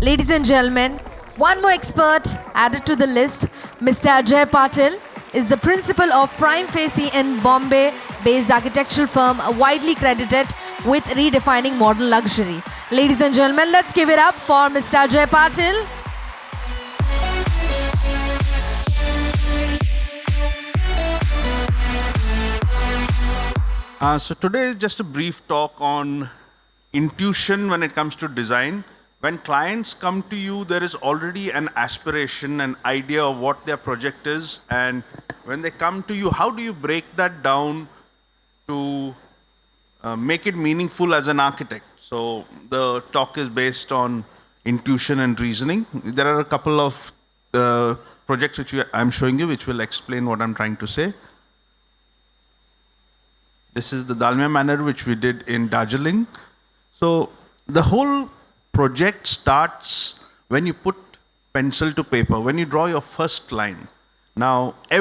Ladies and gentlemen, one more expert added to the list, Mr. Ajay Patil is the principal of Prime Facie in Bombay-based architectural firm widely credited with redefining modern luxury. Ladies and gentlemen, let's give it up for Mr. Ajay Patil. So today is just a brief talk on intuition when it comes to design. When clients come to you, there is already an aspiration, an idea of what their project is. And when they come to you, how do you break that down to make it meaningful as an architect? So the talk is based on intuition and reasoning. There are a couple of projects which I'm showing you, which will explain what I'm trying to say. This is the Document Manor, which we did in Darjeeling. So the whole project starts when you put pencil to paper, when you draw your first line. Now, we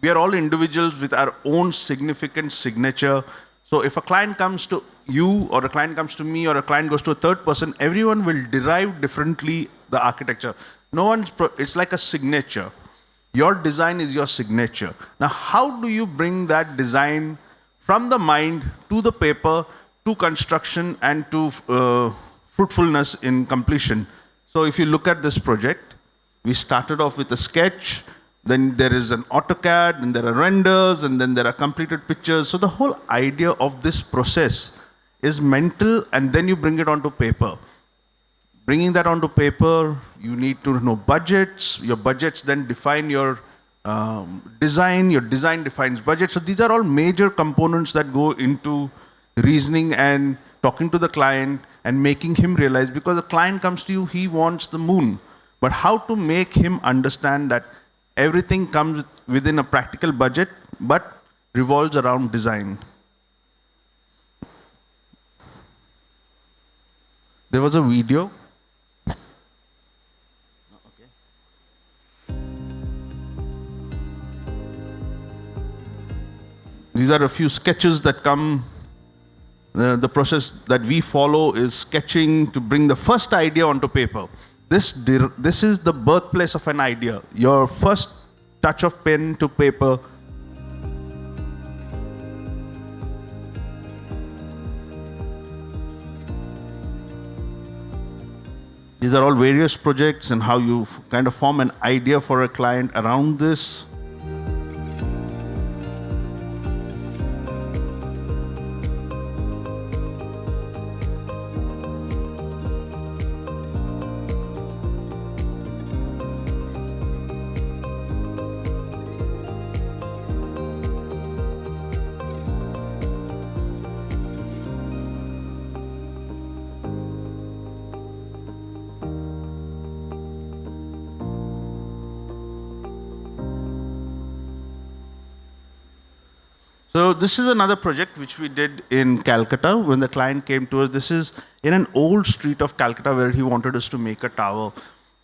are all individuals with our own significant signature. So if a client comes to you, or a client comes to me, or a client goes to a third person, everyone will derive differently the architecture. It's like a signature. Your design is your signature. Now, how do you bring that design from the mind to the paper, to construction, and to fruitfulness in completion? So if you look at this project, we started off with a sketch, then there is an AutoCAD, and there are renders, and then there are completed pictures. So the whole idea of this process is mental, and then you bring it onto paper. Bringing that onto paper, you need to know budgets. Your budgets then define your design. Your design defines budget. So these are all major components that go into reasoning and talking to the client and making him realize, because the client comes to you, he wants the moon. But how to make him understand that everything comes within a practical budget, but revolves around design. There was a video. These are a few sketches that come. The process that we follow is sketching to bring the first idea onto paper. This is the birthplace of an idea. Your first touch of pen to paper. These are all various projects and how you kind of form an idea for a client around this. So this is another project which we did in Calcutta when the client came to us. This is in an old street of Calcutta where he wanted us to make a tower.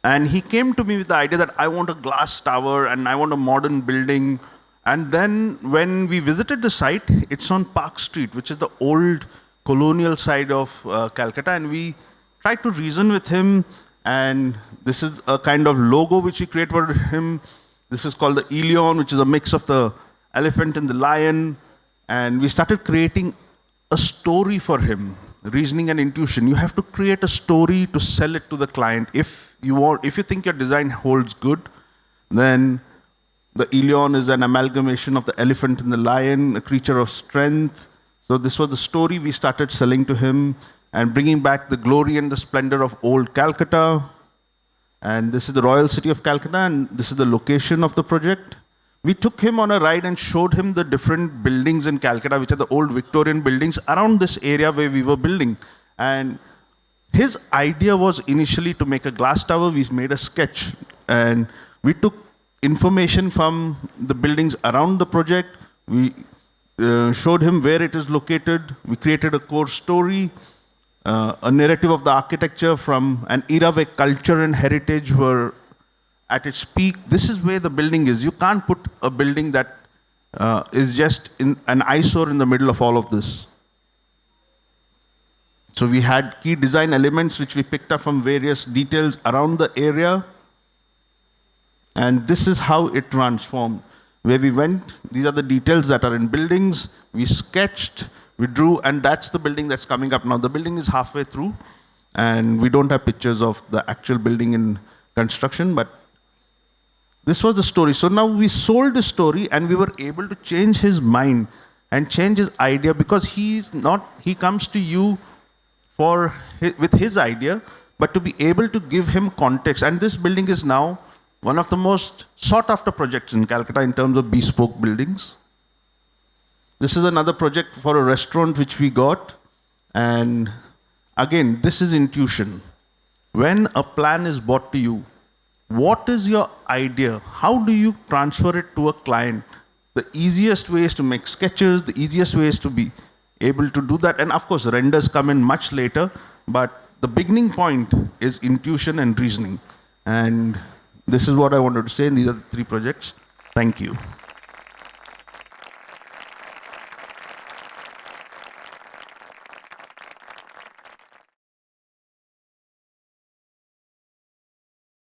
And he came to me with the idea that I want a glass tower and I want a modern building. And then when we visited the site, it's on Park Street, which is the old colonial side of Calcutta. And we tried to reason with him. And this is a kind of logo which we created for him. This is called the Elion, which is a mix of the elephant and the lion. And we started creating a story for him, reasoning and intuition. You have to create a story to sell it to the client. If you think your design holds good, then the Elion is an amalgamation of the elephant and the lion, a creature of strength. So this was the story we started selling to him and bringing back the glory and the splendor of old Calcutta. And this is the royal city of Calcutta, and this is the location of the project. We took him on a ride and showed him the different buildings in Calcutta, which are the old Victorian buildings around this area where we were building. And his idea was initially to make a glass tower. We made a sketch. And we took information from the buildings around the project. We showed him where it is located. We created a core story, a narrative of the architecture from an era where culture and heritage were at its peak. This is where the building is. You can't put a building that is just in an eyesore in the middle of all of this. So we had key design elements which we picked up from various details around the area. And this is how it transformed. Where we went, these are the details that are in buildings. We sketched, we drew, and that's the building that's coming up now. The building is halfway through, and we don't have pictures of the actual building in construction, but this was the story. So now we sold the story, and we were able to change his mind and change his idea, because he comes to you with his idea, but to be able to give him context. And this building is now one of the most sought after projects in Calcutta in terms of bespoke buildings. This is another project for a restaurant which we got. And again, this is intuition. When a plan is brought to you, what is your idea? How do you transfer it to a client? The easiest way is to make sketches. The easiest way is to be able to do that. And of course, renders come in much later. But the beginning point is intuition and reasoning. And this is what I wanted to say. And these are the 3 projects. Thank you.